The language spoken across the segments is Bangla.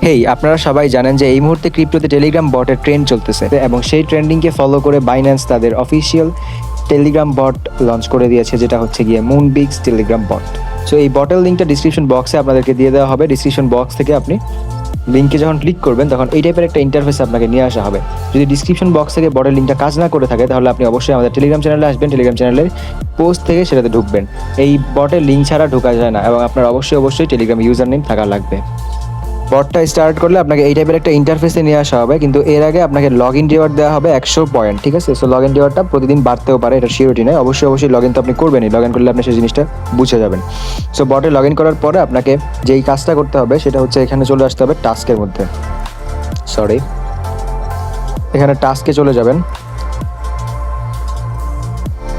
হেই, আপনারা সবাই জানেন যে এই মুহূর্তে ক্রিপ্টোতে টেলিগ্রাম বটের ট্রেন্ড চলতেছে এবং সেই ট্রেন্ডিংকে ফলো করে বাইন্যান্স তাদের অফিসিয়াল টেলিগ্রাম বট লঞ্চ করে দিয়েছে, যেটা হচ্ছে গিয়ে মুনবিক্স টেলিগ্রাম বট। সো এই বটের লিঙ্কটা ডিসক্রিপশন বক্সে আপনাদেরকে দিয়ে দেওয়া হবে। ডিসক্রিপশন বক্স থেকে আপনি লিঙ্কে যখন ক্লিক করবেন তখন এই টাইপের একটা ইন্টারফেস আপনাকে নিয়ে আসা হবে। যদি ডিসক্রিপশন বক্স থেকে বটের লিঙ্কটা কাজ না করে থাকে তাহলে আপনি অবশ্যই আমাদের টেলিগ্রাম চ্যানেলে আসবেন, টেলিগ্রাম চ্যানেলের পোস্ট থেকে সেটাতে ঢুকবেন। এই বটের লিঙ্ক ছাড়া ঢোকা যায় না এবং আপনার অবশ্যই টেলিগ্রাম ইউজার নেম থাকা লাগবে। বটটা স্টার্ট করলে আপনাকে এই টাইপের একটা ইন্টারফেসে নিয়ে আসা হবে, কিন্তু এর আগে আপনাকে লগ ইন রিওয়ার্ড দেওয়া হবে 100 পয়েন্ট, ঠিক আছে? সো লগ ইন রিওয়ার্ডটা প্রতিদিন বাড়তেও পারে, এটা সিওরিটি নয়। অবশ্যই লগ ইন তো আপনি করবেনই, লগ ইন করলে আপনি সেই জিনিসটা বুঝে যাবেন। সো বটে লগ ইন করার পরে আপনাকে যেই কাজটা করতে হবে সেটা হচ্ছে এখানে চলে আসতে হবে টাস্কের মধ্যে। এখানে টাস্কে চলে যাবেন।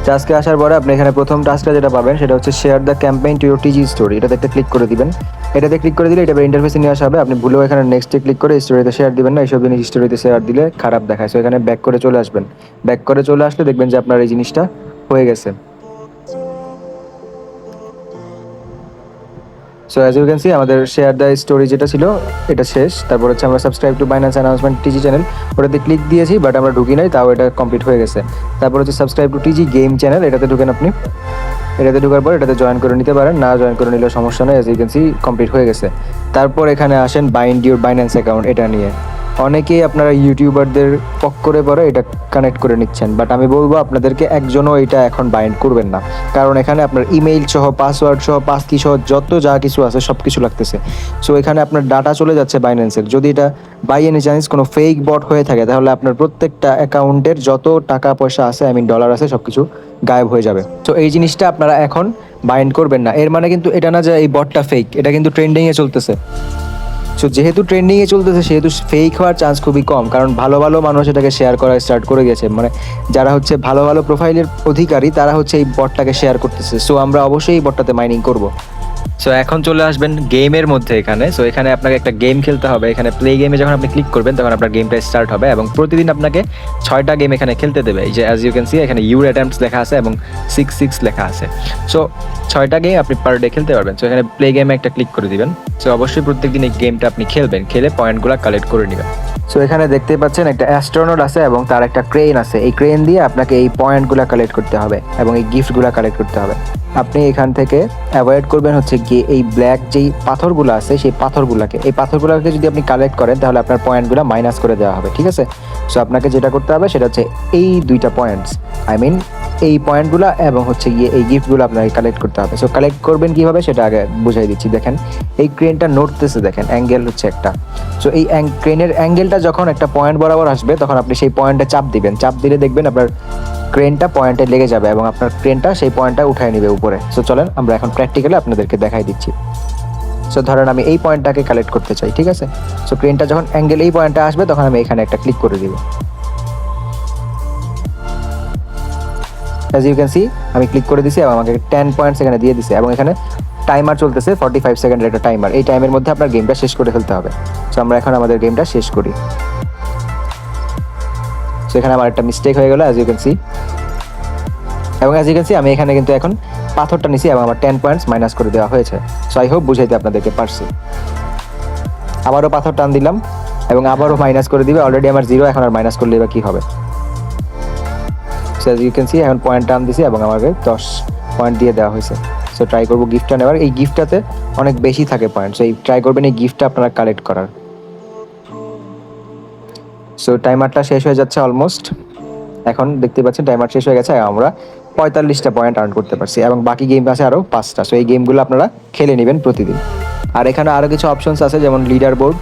টাস্কে আসার পরে আপনি এখানে প্রথম টাস্কটা যেটা পাবেন সেটা হচ্ছে share the campaign to your টিজি story. এটাতে একটা ক্লিক করে দিবেন। এটাতে ক্লিক করে দিলে এটা ইন্টারফেসে নিয়ে আসা হবে। আপনি ভুলেও এখানে নেক্সটে ক্লিক করে স্টোরিতে শেয়ার দিবেন না, এইসব জিনিস স্টোরিতে শেয়ার দিলে খারাপ দেখায়। সো এখানে ব্যাক করে চলে আসবেন। ব্যাক করে চলে আসলে দেখবেন যে আপনার এই জিনিসটা হয়ে গেছে। So as you can see আমাদের শেয়ার দ্য স্টোরি যেটা ছিল এটা শেষ। তারপর হচ্ছে আমরা subscribe to Binance announcement TG channel, ওটাতে ক্লিক দিয়েছি বাট আমরা ঢুকি নাই, তাও এটা কমপ্লিট হয়ে গেছে। তারপর হচ্ছে সাবস্ক্রাইব টু টিজি গেম চ্যানেল, এটাতে ঢুকেন আপনি। এটাতে ঢোকার পর এটাতে জয়েন করে নিতে পারেন, না জয়েন করে নিলেও সমস্যা নেই। As you can see complete হয়ে গেছে। তারপর এখানে আসেন বাইন্ড ইউর বাইন্যান্স অ্যাকাউন্ট, এটা নিয়ে অনেকেই আপনারা ইউটিউবারদের পরে এটা কানেক্ট করে নিচ্ছেন, বাট আমি বলবো আপনাদেরকে একজনও এটা এখন বাইন্ড করবেন না, কারণ এখানে আপনার ইমেইল সহ পাসওয়ার্ড সহ পাস কি সহ যত যা কিছু আছে সব কিছু লাগতেছে। সো এখানে আপনার ডাটা চলে যাচ্ছে বাইন্যান্সের। যদি এটা বাই এনি চান্স কোনো ফেক বট হয়ে থাকে তাহলে আপনার প্রত্যেকটা অ্যাকাউন্টের যত টাকা পয়সা আছে, ডলার আছে, সব কিছু গায়েব হয়ে যাবে। তো এই জিনিসটা আপনারা এখন বাইন্ড করবেন না। এর মানে কিন্তু এটা না যে এই বটটা ফেক, এটা কিন্তু ট্রেন্ডিংয়ে চলতেছে। সো যেহেতু ট্রেন্ডিংয়ে চলতেছে সেহেতু ফেক হওয়ার চান্স খুবই কম, কারণ ভালো মানুষ এটাকে শেয়ার করা স্টার্ট করে গেছে। মানে যারা হচ্ছে ভালো প্রোফাইলের অধিকারী তারা হচ্ছে এই বটটাকে শেয়ার করতেছে। সো আমরা অবশ্যই এই বটটাতে মাইনিং করব। সো এখন চলে আসবেন গেমের মধ্যে এখানে। সো এখানে আপনাকে একটা গেম খেলতে হবে। এখানে প্লে গেমে যখন আপনি ক্লিক করবেন তখন আপনার গেমটা স্টার্ট হবে এবং প্রতিদিন আপনাকে 6টা গেম এখানে খেলতে দেবে। এই যে অ্যাজ ইউ ক্যান সি এখানে ইউর অ্যাটেম্পটস লেখা আছে এবং 6 লেখা আছে। সো 6টা গেম আপনি পার ডে খেলতে পারবেন। সো এখানে প্লে গেমে একটা ক্লিক করে দিবেন। সো অবশ্যই প্রত্যেকদিন এই গেমটা আপনি খেলবেন, খেলে পয়েন্টগুলো কালেক্ট করে নেবেন। সো এখানে দেখতে পাচ্ছেন একটা অ্যাস্ট্রোনট আছে এবং তার একটা ক্রেন আছে। এই ক্রেন দিয়ে আপনাকে এই পয়েন্টগুলো কালেক্ট করতে হবে এবং এই গিফটগুলো কালেক্ট করতে হবে। আপনি এখান থেকে অ্যাভয়েড করবেন হচ্ছে গিয়ে এই ব্ল্যাক যেই পাথরগুলো আছে সেই পাথরগুলোকে। এই পাথরগুলোকে যদি আপনি কালেক্ট করেন তাহলে আপনার পয়েন্টগুলো মাইনাস করে দেওয়া হবে, ঠিক আছে? সো আপনাকে যেটা করতে হবে সেটা হচ্ছে এই 2টা পয়েন্টস, এই পয়েন্টগুলো এবং হচ্ছে গিয়ে এই গিফটগুলো আপনাকে কালেক্ট করতে হবে। সো কালেক্ট করবেন কীভাবে সেটা আগে বুঝাই দিচ্ছি। দেখেন এই ক্রেনটা নড়তেছে, দেখেন অ্যাঙ্গেল হচ্ছে একটা। সো এই ক্রেনের অ্যাঙ্গেলটা যখন একটা পয়েন্ট বরাবর আসবে তখন আপনি সেই পয়েন্টে চাপ দিবেন। চাপ দিলে দেখবেন আপনার ক্রেনটা পয়েন্টে লেগে যাবে এবং আপনার ক্রেনটা সেই পয়েন্টটা উঠায় নেবে উপরে। সো চলেন আমরা এখন প্র্যাকটিক্যালি আপনাদেরকে দেখাই দিচ্ছি। সো ধরেন আমি এই পয়েন্টটাকে কালেক্ট করতে চাই, ঠিক আছে? সো ক্রেনটা যখন অ্যাঙ্গেল এই পয়েন্টটা আসবে তখন আমি এখানে একটা ক্লিক করে দিব। অ্যাজ ইউ ক্যান সি আমি ক্লিক করে দিছি এবং আমাকে 10 পয়েন্টস এখানে দিয়ে দিছে এবং এখানে টাইমার চলতেছে 45 সেকেন্ডের একটা টাইমার। এই টাইমের মধ্যে আপনার গেমটা শেষ করে ফেলতে হবে। সো আমরা এখন আমাদের গেমটা শেষ করি। সো এখানে আমার একটা মিস্টেক হয়ে গেল, অ্যাজ ইউ ক্যান সি। এবং অ্যাজ ইউ ক্যান সি আমি এখানে কিন্তু এখন পাথরটা নিছি এবং আমার 10 পয়েন্টস মাইনাস করে দেওয়া হয়েছে। সো আই হোপ বুঝাইতে আপনাদেরকে পারছি। আবারও পাথর টান দিলাম এবং আবারও মাইনাস করে দিবে। অলরেডি আমার 0, এখন আর মাইনাস করলে এবার কী হবে? So as you can see এখন পয়েন্ট টান দিছি এবং আমাকে 10 পয়েন্ট দিয়ে দেওয়া হয়েছে। সো ট্রাই করবো গিফটটা নেওয়ার। এই গিফটটাতে অনেক বেশি থাকে পয়েন্ট। সো এই ট্রাই করবেন এই গিফটটা আপনারা কালেক্ট করার। সো টাইমারটা শেষ হয়ে যাচ্ছে অলমোস্ট। এখন দেখতে পাচ্ছেন টাইমার শেষ হয়ে গেছে। আমরা 45টা পয়েন্ট আর্ন করতে পারছি এবং বাকি গেম আছে আরও 5টা। সো এই গেমগুলো আপনারা খেলে নেবেন প্রতিদিন। আর এখানে আরও কিছু অপশনস আছে, যেমন লিডার বোর্ড,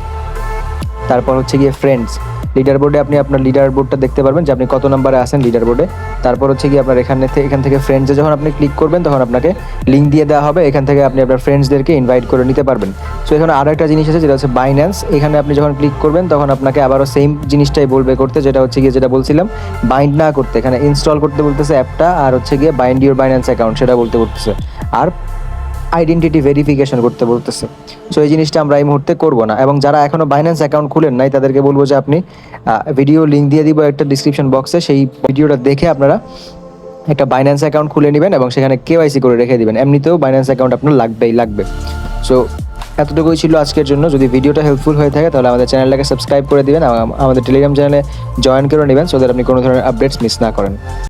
তারপর হচ্ছে গিয়ে ফ্রেন্ডস। লিডার বোর্ডে আপনি আপনার লিডার বোর্ডটা দেখতে পারবেন যে আপনি কত নম্বরে আছেন লিডার বোর্ডে। তারপর হচ্ছে গিয়ে আপনার এখান থেকে ফ্রেন্ডসে যখন আপনি ক্লিক করবেন তখন আপনাকে লিঙ্ক দিয়ে দেওয়া হবে। এখান থেকে আপনি আপনার ফ্রেন্ডসদেরকে ইনভাইট করে নিতে পারবেন। সো এখানে আরও একটা জিনিস আছে যেটা হচ্ছে বাইন্যান্স। এখানে আপনি যখন ক্লিক করবেন তখন আপনাকে আবারও সেম জিনিসটাই বলবে করতে, যেটা হচ্ছে গিয়ে যেটা বলছিলাম বাইন্ড না করতে। এখানে ইনস্টল করতে বলতেছে অ্যাপটা, আর হচ্ছে গিয়ে বাইন্ড ইউর বাইন্যান্স অ্যাকাউন্ট সেটা বলতে বলতেছে, আর আইডেন্টিটি ভেরিফিকেশন করতে বলতেছে। সো এই জিনিসটা আমরা এই মুহূর্তে করবো না। এবং যারা এখনও বাইন্যান্স অ্যাকাউন্ট খুলেন নাই তাদেরকে বলবো যে আপনি ভিডিও লিঙ্ক দিয়ে দিব একটা ডিসক্রিপশন বক্সে, সেই ভিডিওটা দেখে আপনারা একটা বাইন্যান্স অ্যাকাউন্ট খুলে নেবেন এবং সেখানে কেওয়াইসি করে রেখে দিবেন। এমনিতেও বাইন্যান্স অ্যাকাউন্ট আপনার লাগবে। সো এতটুকুই ছিল আজকের জন্য। যদি ভিডিওটা হেল্পফুল হয়ে থাকে তাহলে আমাদের চ্যানেলটাকে সাবস্ক্রাইব করে দিবেন, আমাদের টেলিগ্রাম চ্যানেলে জয়েন করে নেবেন, সো দ্যাট আপনি কোনো ধরনের আপডেটস মিস না করেন।